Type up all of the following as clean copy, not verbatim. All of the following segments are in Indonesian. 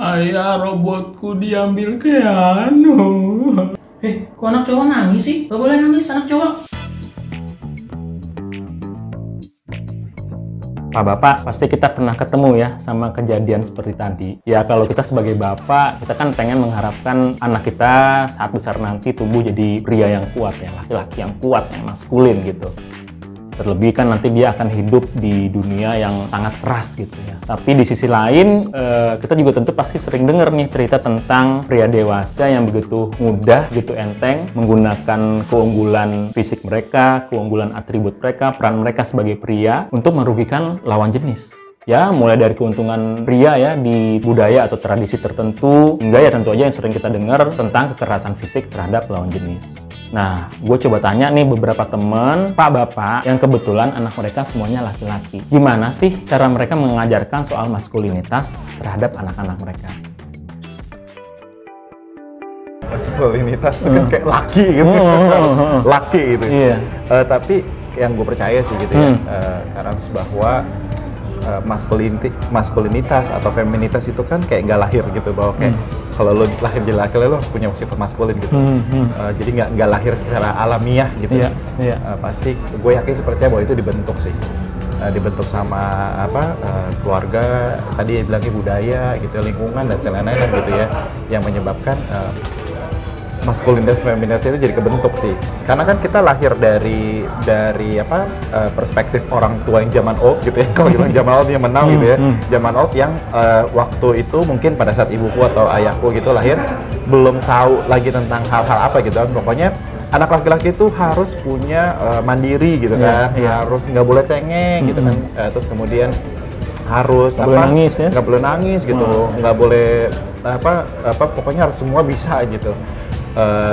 Ayah, robotku diambil Keanu. Kok anak cowok nangis sih? Gak boleh nangis anak cowok. Pak Bapak, pasti kita pernah ketemu ya sama kejadian seperti tadi. Ya kalau kita sebagai bapak, kita kan pengen mengharapkan anak kita saat besar nanti tumbuh jadi pria yang kuat ya, laki-laki yang kuat, yang maskulin gitu. Terlebih kan nanti dia akan hidup di dunia yang sangat keras gitu ya. Tapi di sisi lain, kita juga tentu pasti sering dengar nih cerita tentang pria dewasa yang begitu mudah, gitu enteng, menggunakan keunggulan fisik mereka, keunggulan atribut mereka, peran mereka sebagai pria untuk merugikan lawan jenis. Ya, mulai dari keuntungan pria ya di budaya atau tradisi tertentu, hingga ya tentu aja yang sering kita dengar tentang kekerasan fisik terhadap lawan jenis. Nah, gue coba tanya nih beberapa temen, Pak Bapak, yang kebetulan anak mereka semuanya laki-laki. Gimana sih cara mereka mengajarkan soal maskulinitas terhadap anak-anak mereka? Maskulinitas itu kan kayak laki gitu, laki gitu. Iya. Tapi yang gue percaya sih gitu ya, karena bahwa maskulinitas atau feminitas itu kan kayak nggak lahir gitu, bahwa kayak kalau lo lahir jadi laki-laki lo harus punya sifat maskulin gitu. Jadi nggak lahir secara alamiah gitu. Pasti gue yakin sih, percaya bahwa itu dibentuk sih, dibentuk sama keluarga, tadi bilangnya budaya gitu, lingkungan dan lain-lain gitu ya, yang menyebabkan maskulinitas feminitas itu jadi kebentuk sih. Karena kan kita lahir dari perspektif orang tua yang zaman old gitu ya. Kalau bilang zaman old, zaman now gitu ya. Zaman old yang waktu itu mungkin pada saat ibuku atau ayahku gitu lahir belum tahu lagi tentang hal-hal apa gitu kan. Pokoknya anak laki-laki itu harus punya mandiri gitu kan. Harus nggak boleh cengeng gitu kan. Terus kemudian harus nggak boleh nangis gitu, nggak boleh pokoknya harus semua bisa gitu.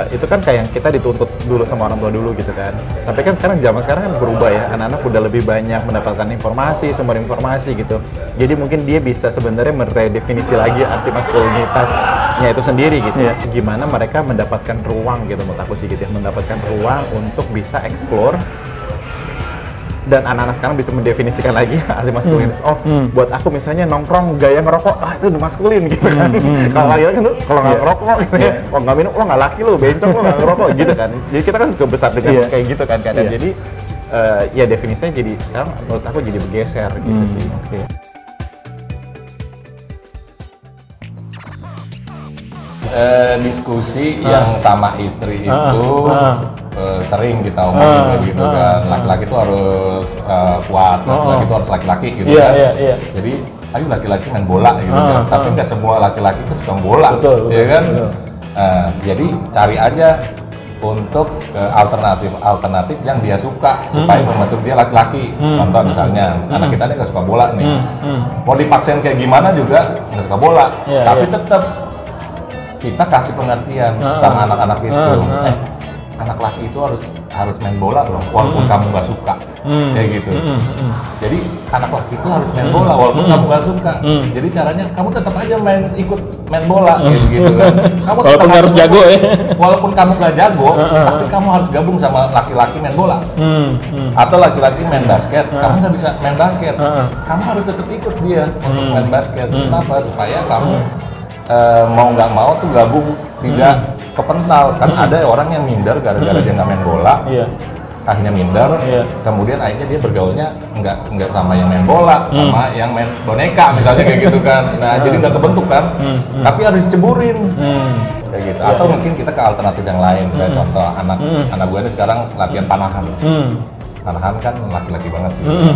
Itu kan kayak yang kita dituntut dulu sama orang tua dulu gitu kan. Tapi kan zaman sekarang kan berubah ya, anak-anak udah lebih banyak mendapatkan informasi, sumber informasi gitu. Jadi mungkin dia bisa sebenarnya meredefinisi lagi arti maskulinitasnya itu sendiri gitu. Gimana mereka mendapatkan ruang gitu, menurut aku sih gitu ya, mendapatkan ruang untuk bisa explore. Dan anak-anak sekarang bisa mendefinisikan lagi arti maskulinitas. Buat aku misalnya nongkrong gaya ngerokok, itu udah maskulin gitu kan. Kalau laki-laki kan kalau nggak ngerokok gitu ya, kalau nggak minum, lo nggak laki, lo bencong, lo nggak ngerokok gitu kan. Jadi kita kan juga besar dengan kayak gitu kan kadang. Jadi ya definisinya jadi sekarang menurut aku jadi bergeser gitu sih. Diskusi yang sama istri itu sering kita omongin gitu kan, laki-laki itu harus kuat, laki-laki itu harus laki-laki gitu kan. Jadi ayo laki-laki main bola gitu kan, tapi nggak semua laki-laki itu suka bola, ya kan. Jadi cari aja untuk alternatif yang dia suka supaya membentuk dia laki-laki. Contoh misalnya anak kita ini nggak suka bola nih, mau dipaksain kayak gimana juga nggak suka bola, tapi tetap kita kasih pengertian sama anak-anak itu. Anak laki itu harus main bola loh, walaupun kamu nggak suka, kayak gitu. Jadi anak laki itu harus main bola walaupun kamu nggak suka. Jadi caranya kamu tetap aja ikut main bola, gitu kan. Kamu walaupun harus jago ya. Walaupun kamu nggak jago, tapi kamu harus gabung sama laki-laki main bola. Atau laki-laki main basket, kamu nggak bisa main basket, kamu harus tetap ikut dia untuk main basket. Kenapa? Supaya kamu mau nggak mau tuh gabung, tidak kepental. Kan ada orang yang minder gara-gara dia nggak main bola, akhirnya minder, kemudian akhirnya dia bergaulnya nggak sama yang main bola, sama yang main boneka misalnya kayak gitu kan. Nah jadi nggak kebentuk kan, tapi harus diceburin kayak gitu. Atau mungkin kita ke alternatif yang lain, kayak contoh anak gue ini sekarang latihan panahan. Panahan kan laki-laki banget gitu.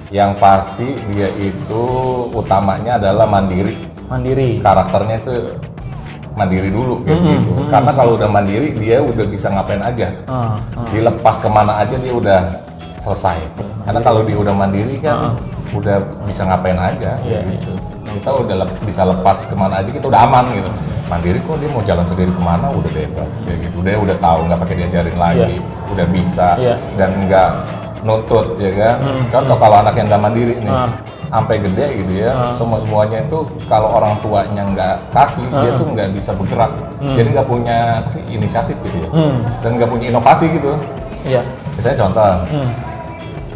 Yang pasti dia itu utamanya adalah mandiri. Karakternya itu mandiri dulu gitu. Karena kalau udah mandiri dia udah bisa ngapain aja. Dilepas kemana aja dia udah selesai. Karena kalau dia udah mandiri kan udah bisa ngapain aja gitu. Kita udah bisa lepas kemana aja, kita udah aman gitu. Mandiri kok dia mau jalan sendiri kemana udah bebas kayak gitu. Dia udah tahu, nggak pakai diajarin lagi, udah bisa dan nggak nuntut ya kan. Contoh kalau anak yang nggak mandiri nih, sampai gede gitu ya, semuanya itu kalau orang tuanya nggak kasih, dia tuh nggak bisa bergerak, jadi nggak punya inisiatif gitu ya, dan nggak punya inovasi gitu. Misalnya contoh,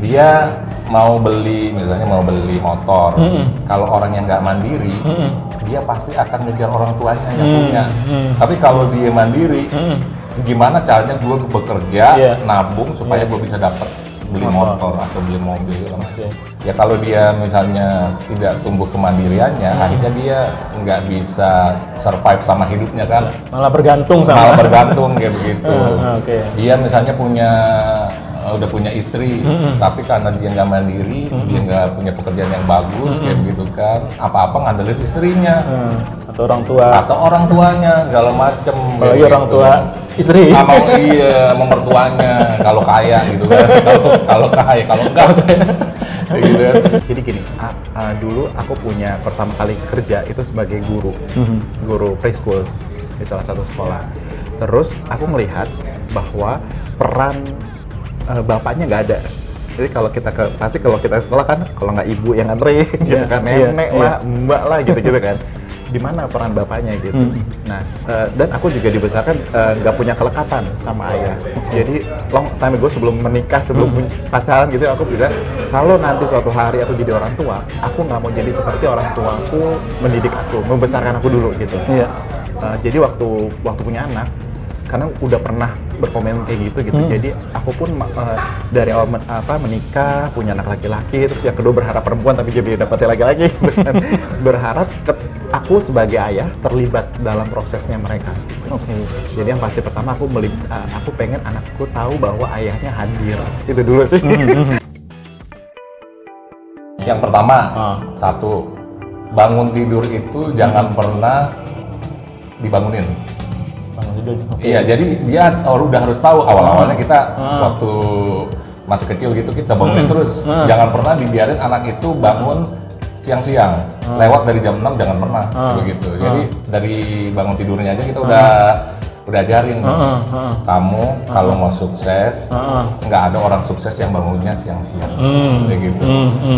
dia mau beli misalnya mau beli motor, kalau orang yang nggak mandiri, dia pasti akan ngejar orang tuanya yang punya. Tapi kalau dia mandiri, gimana caranya gue bekerja, nabung supaya gue bisa dapat beli motor atau beli mobil. Ya kalau dia misalnya tidak tumbuh kemandiriannya, akhirnya dia nggak bisa survive sama hidupnya kan. Malah bergantung kayak begitu. Dia misalnya udah punya istri, tapi karena dia nggak mandiri, dia nggak punya pekerjaan yang bagus kayak begitu kan, apa-apa ngandelin istrinya atau orang tuanya segala macem. Apalagi orang tua istri. Sama mertuanya kalau kaya gitu kan. Kalau kaya, kalau enggak gitu. Jadi gini, dulu aku punya pertama kali kerja itu sebagai guru preschool di salah satu sekolah. Terus aku melihat bahwa peran bapaknya nggak ada. Jadi kalau kita sekolah kan, kalau nggak ibu yang nganterin, gitu kan, nenek lah, mbak lah, gitu-gitu kan. Di mana peran bapaknya gitu. Nah, dan aku juga dibesarkan nggak punya kelekatan sama ayah. Jadi long time ago sebelum menikah, sebelum pacaran gitu, aku bilang kalau nanti suatu hari aku jadi orang tua, aku nggak mau jadi seperti orang tuaku mendidik aku, membesarkan aku dulu gitu. Jadi waktu punya anak, karena udah pernah berkomen kayak gitu. Jadi aku pun dari awal menikah, punya anak laki-laki, terus yang kedua berharap perempuan tapi dia dapetnya laki-laki. Berharap aku sebagai ayah terlibat dalam prosesnya mereka. Jadi yang pasti pertama aku pengen anakku tahu bahwa ayahnya hadir. Itu dulu sih. Yang pertama, satu, bangun tidur itu jangan pernah dibangunin. Iya, jadi dia udah harus tahu awal-awalnya kita waktu masih kecil gitu kita bangunin terus. Jangan pernah dibiarin anak itu bangun siang-siang. Lewat dari jam 6 jangan pernah begitu. Jadi dari bangun tidurnya aja kita udah ajarin. Kamu kalau mau sukses, nggak ada orang sukses yang bangunnya siang-siang. Kayak gitu.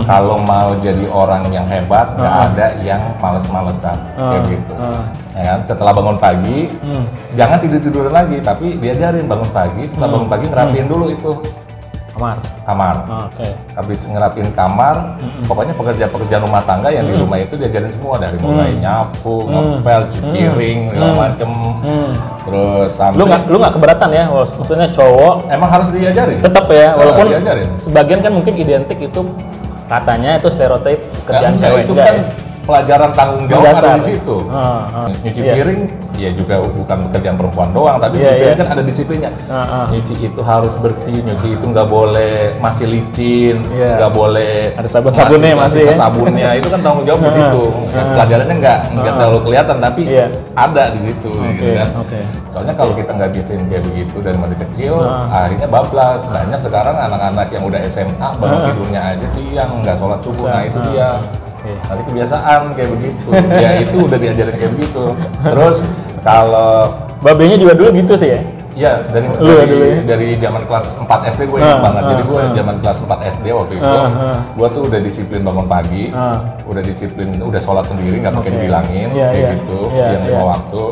Kalau mau jadi orang yang hebat, nggak ada yang males-malesan. Kayak gitu. Ya kan? Setelah bangun pagi, jangan tidur-tiduran lagi, tapi diajarin bangun pagi. Setelah bangun pagi ngerapiin dulu itu kamar. Habis ngerapin kamar, pokoknya pekerjaan rumah tangga yang di rumah itu diajarin semua, dari mulai nyapu, ngepel, cuci piring, segala macem. Terus sampai lu nggak keberatan ya, maksudnya cowok emang harus diajarin. Tetap ya, walaupun diajarin. Sebagian kan mungkin identik itu katanya itu stereotip kerjaan cewek itu kan pelajaran tanggung jawab ada di situ. Nyuci piring ya juga bukan pekerjaan perempuan doang, tapi nyuci piring kan ada disiplinnya. Nyuci itu harus bersih, nyuci itu nggak boleh masih licin, nggak boleh ada sabun-sabunnya masih sabunnya, itu kan tanggung jawab di situ. Pelajarannya nggak terlalu kelihatan, tapi ada di situ. Gitu kan. Soalnya kalau kita nggak biasain kayak begitu dari masih kecil, akhirnya bablas. Banyak sekarang anak-anak yang udah SMA bangun tidurnya aja siang, nggak sholat subuh. Nah itu dia. Nanti kebiasaan kayak begitu. Ya itu udah diajarin kayak begitu. Terus kalau babenya juga dulu gitu sih ya? Iya, dari zaman kelas 4 SD gue ingat banget. Jadi gue zaman kelas 4 SD waktu itu, gue tuh udah disiplin bangun pagi, udah disiplin, udah sholat sendiri, nggak pakai dibilangin, kayak gitu, yang 5 waktu.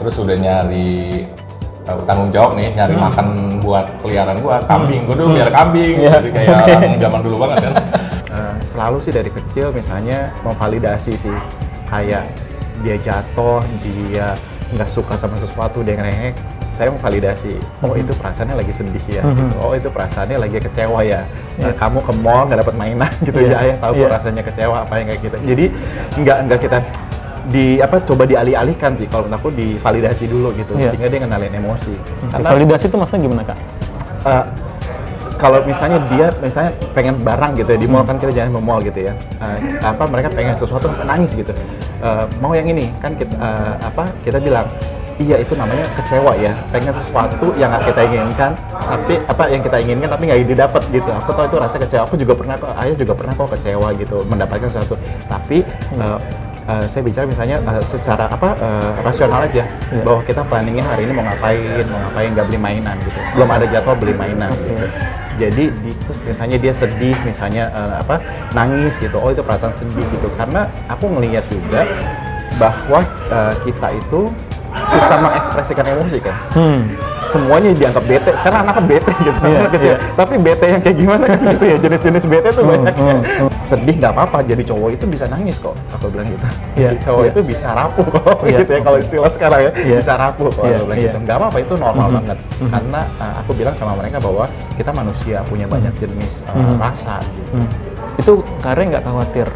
Terus udah nyari tanggung jawab nih, nyari makan buat peliharaan gue, kambing. Gue dulu biar kambing, jadi kayak orang zaman dulu banget kan. Selalu sih dari kecil misalnya memvalidasi sih, kayak dia jatuh, dia nggak suka sama sesuatu, dia ngerengek, saya memvalidasi, oh itu perasaannya lagi sedih ya, gitu. Oh itu perasaannya lagi kecewa ya, kamu ke mall nggak dapat mainan gitu ya, ayah tahu rasanya kecewa apa yang kayak gitu. Jadi nggak kita coba dialih-alihkan sih, kalau menurut aku divalidasi dulu gitu, sehingga dia ngenalin emosi. Karena validasi itu maksudnya gimana Kak? Kalau misalnya dia pengen barang gitu ya, di mall kan kita jangan mau mall gitu ya, mereka pengen sesuatu nangis gitu, mau yang ini kan kita bilang iya itu namanya kecewa ya, pengen sesuatu yang nggak kita inginkan, tapi yang kita inginkan tapi nggak didapat gitu. Aku tahu itu rasa kecewa, aku juga pernah, ayah juga pernah kok kecewa gitu mendapatkan sesuatu, tapi saya bicara misalnya secara rasional aja, bahwa kita planningnya hari ini mau ngapain nggak beli mainan gitu, belum ada jadwal beli mainan gitu. Jadi terus misalnya dia sedih, misalnya nangis gitu, oh itu perasaan sedih gitu, karena aku ngelihat juga bahwa kita itu susah mengekspresikan emosi kan. semuanya dianggap bete. Sekarang anaknya bete gitu, anak kecil. Tapi bete yang kayak gimana kan gitu ya, jenis-jenis bete tuh banyak. Sedih nggak apa-apa, jadi cowok itu bisa nangis kok, aku bilang gitu. Jadi cowok itu bisa rapuh kok, gitu ya, kalau istilah sekarang ya, bisa rapuh kok, aku bilang gitu. Nggak apa-apa, itu normal banget. Karena aku bilang sama mereka bahwa kita manusia, punya banyak jenis rasa gitu. Itu Kare nggak khawatir,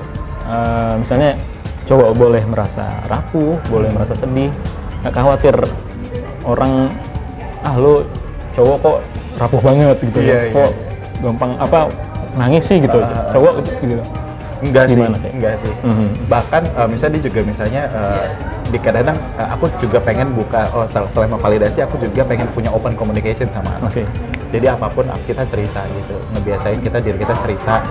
misalnya cowok boleh merasa rapuh, boleh merasa sedih, nggak khawatir orang, lo cowok kok rapuh banget gitu ya, kok gampang nangis sih gitu, cowok gitu. Enggak sih. Bahkan misalnya dia juga di kadang-kadang aku juga pengen buka, selain memvalidasi, aku juga pengen punya open communication sama anak. Jadi apapun kita cerita gitu, ngebiasain diri kita cerita.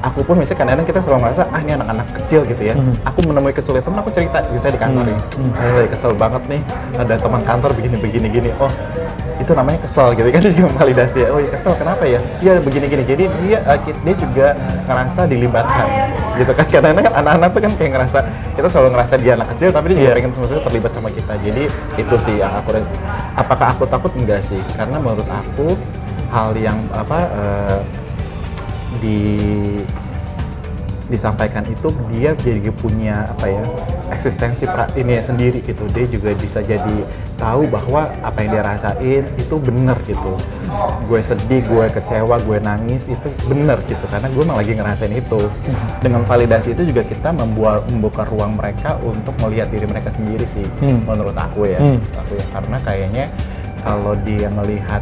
Aku pun misalnya kadang-kadang kita selalu merasa, ini anak-anak kecil gitu ya. Aku menemui kesulitan, aku cerita, bisa di kantor nih. Saya lagi kesel banget nih, ada teman kantor begini. Oh, itu namanya kesel gitu kan, dia juga validasi. Oh ya kesel, kenapa ya? Iya begini-gini. Jadi dia juga ngerasa dilibatkan gitu kan. Kadang-kadang kan anak-anak tuh kan kayak ngerasa, kita selalu ngerasa dia anak kecil, tapi dia juga pengen maksudnya terlibat sama kita. Jadi itu sih yang aku, apakah aku takut? Enggak sih, karena menurut aku hal yang disampaikan itu dia jadi punya eksistensi ini sendiri gitu. Dia juga bisa jadi tahu bahwa apa yang dia rasain itu bener gitu. Gue sedih, gue kecewa, gue nangis itu bener gitu, karena gue emang lagi ngerasain itu. Dengan validasi itu juga kita membuka ruang mereka untuk melihat diri mereka sendiri sih, menurut aku ya. Karena kayaknya kalau dia melihat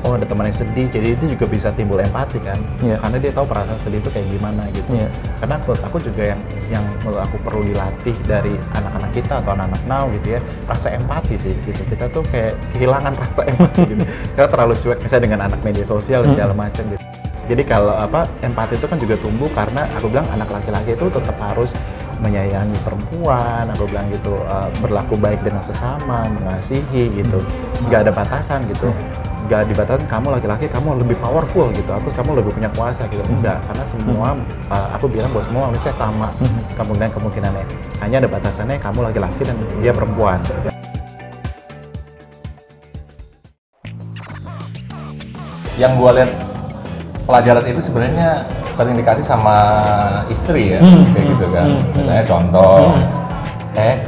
ada teman yang sedih, jadi itu juga bisa timbul empati kan, karena dia tahu perasaan sedih itu kayak gimana gitu. Karena menurut aku juga yang menurut aku perlu dilatih dari anak-anak kita atau anak-anak now gitu ya, rasa empati sih gitu. Kita tuh kayak kehilangan rasa empati gitu, karena terlalu cuek misalnya dengan anak media sosial dan segala macam gitu. Jadi kalau empati itu kan juga tumbuh karena aku bilang anak laki-laki itu tetap harus menyayangi perempuan, aku bilang gitu, berlaku baik dengan sesama, mengasihi gitu, nggak ada batasan gitu. Gak dibatasi kamu laki-laki kamu lebih powerful gitu, atau kamu lebih punya kuasa gitu. Enggak, karena semua aku bilang bahwa semua manusia sama kemungkinannya, hanya ada batasannya, kamu laki-laki dan dia perempuan. Yang gue lihat pelajaran itu sebenarnya sering dikasih sama istri ya, kayak gitu kan. Misalnya contoh,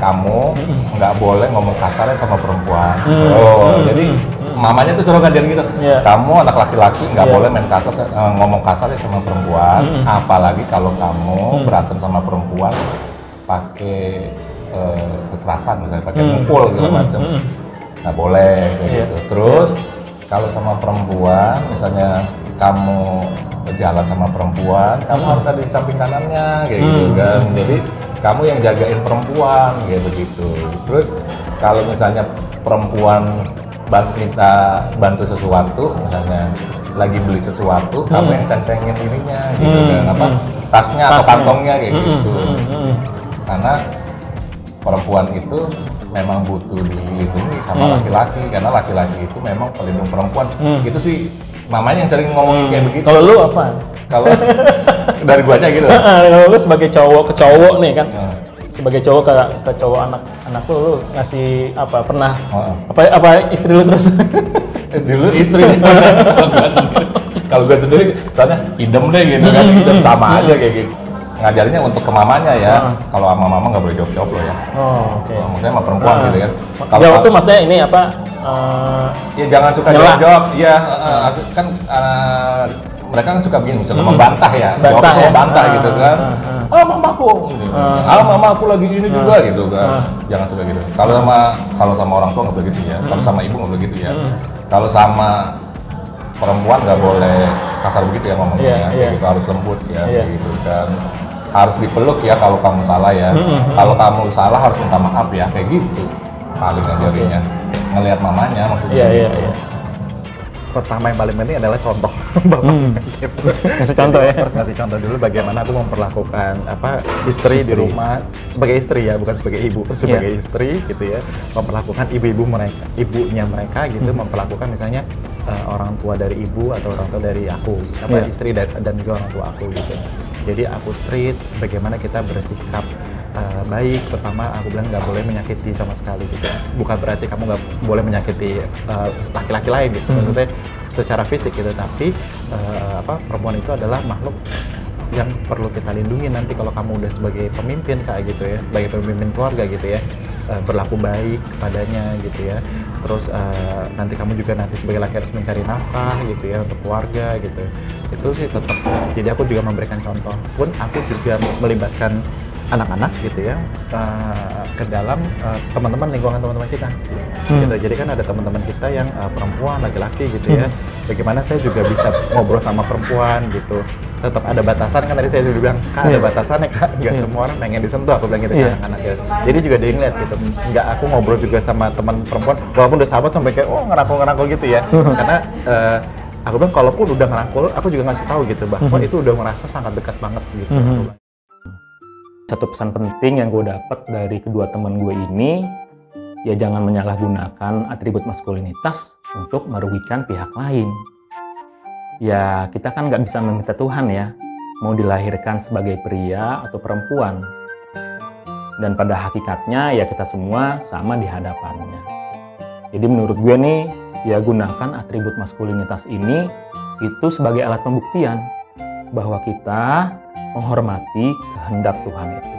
kamu nggak boleh ngomong kasarnya sama perempuan. Jadi mamanya tuh suruh ngajarin gitu. Kamu anak laki-laki nggak boleh main kasar, ngomong kasarnya sama perempuan. Apalagi kalau kamu berantem sama perempuan pakai kekerasan, misalnya pakai mukul segala macam. Nggak boleh kayak gitu. Terus kalau sama perempuan, misalnya kamu jalan sama perempuan, kamu harus ada di samping kanannya kayak gitu kan. Jadi kamu yang jagain perempuan kayak begitu. Terus kalau misalnya perempuan minta bantu sesuatu, misalnya lagi beli sesuatu, kamu yang tentengin ininya gitu kan, tasnya atau kantongnya kayak gitu. Karena perempuan itu memang butuh dilindungi sama laki-laki, karena laki-laki itu memang pelindung perempuan. Itu sih mamanya yang sering ngomongin kayak begitu. Kalau lu apa? Kalau dari gua aja gitu. Kalau lu sebagai cowok ke cowok nih kan, sebagai cowok ke cowok anak lu ngasih apa, pernah apa istri lu terus? Dulu istri. Kalau gua sendiri soalnya idem deh gitu kan, idem sama aja kayak gitu. Ngajarinnya untuk ke mamanya ya. Kalau sama mama nggak boleh jawab-jawab loh ya. Oke. Maksudnya sama perempuan gitu kan. Kalau jawab tuh maksudnya ini apa? Ya jangan suka jawab-jawab. Iya, kan mereka kan suka begini, misalnya membantah ya. Bantah ya. Membantah gitu kan. Mamaku. Mamaku lagi ini juga gitu kan. Jangan suka gitu. Kalau sama orang tua nggak boleh gitu ya. Kalau sama ibu nggak boleh gitu ya. Kalau sama perempuan nggak boleh kasar begitu ya ngomongnya, gitu, harus lembut ya, gitu kan, harus dipeluk ya kalau kamu salah ya, kalau kamu salah harus minta maaf ya, kayak gitu paling ngajarinya, ngelihat mamanya maksudnya. Iya. Pertama yang paling penting adalah contoh. Ngasih contoh ya. Harus ngasih contoh dulu bagaimana aku memperlakukan istri di rumah, sebagai istri ya, bukan sebagai ibu, sebagai istri gitu ya, memperlakukan ibunya mereka gitu, memperlakukan misalnya orang tua dari ibu atau orang tua dari aku, istri dan juga orang tua aku gitu. Jadi aku treat bagaimana kita bersikap baik. Pertama aku bilang nggak boleh menyakiti sama sekali gitu ya. Bukan berarti kamu nggak boleh menyakiti laki-laki lain gitu, maksudnya secara fisik gitu, tapi perempuan itu adalah makhluk yang perlu kita lindungi nanti kalau kamu udah sebagai pemimpin kayak gitu ya, sebagai pemimpin keluarga gitu ya, berlaku baik kepadanya gitu ya. Terus nanti kamu juga nanti sebagai laki harus mencari nafkah gitu ya untuk keluarga gitu. Itu sih tetap. Jadi aku juga memberikan contoh. Pun aku juga melibatkan anak-anak gitu ya ke dalam teman-teman lingkungan teman-teman kita. Gitu. Jadi kan ada teman-teman kita yang perempuan, laki-laki gitu ya. Bagaimana saya juga bisa ngobrol sama perempuan gitu. Tetap ada batasan kan, tadi saya sudah bilang Kak ada batasannya Kak, nggak semua orang pengen disentuh, aku bilang gitu ke anak-anak gitu. Jadi juga dia ngeliat gitu, nggak aku ngobrol juga sama teman perempuan walaupun udah sahabat sampai kayak ngerangkul gitu ya. Karena aku bilang kalaupun udah ngerangkul, aku juga ngasih tahu gitu bahwa itu udah merasa sangat dekat banget gitu. Satu pesan penting yang gue dapat dari kedua teman gue ini, ya jangan menyalahgunakan atribut maskulinitas untuk merugikan pihak lain. Ya kita kan nggak bisa meminta Tuhan ya, mau dilahirkan sebagai pria atau perempuan. Dan pada hakikatnya ya kita semua sama di hadapannya. Jadi menurut gue nih, ya gunakan atribut maskulinitas ini itu sebagai alat pembuktian bahwa kita menghormati kehendak Tuhan itu.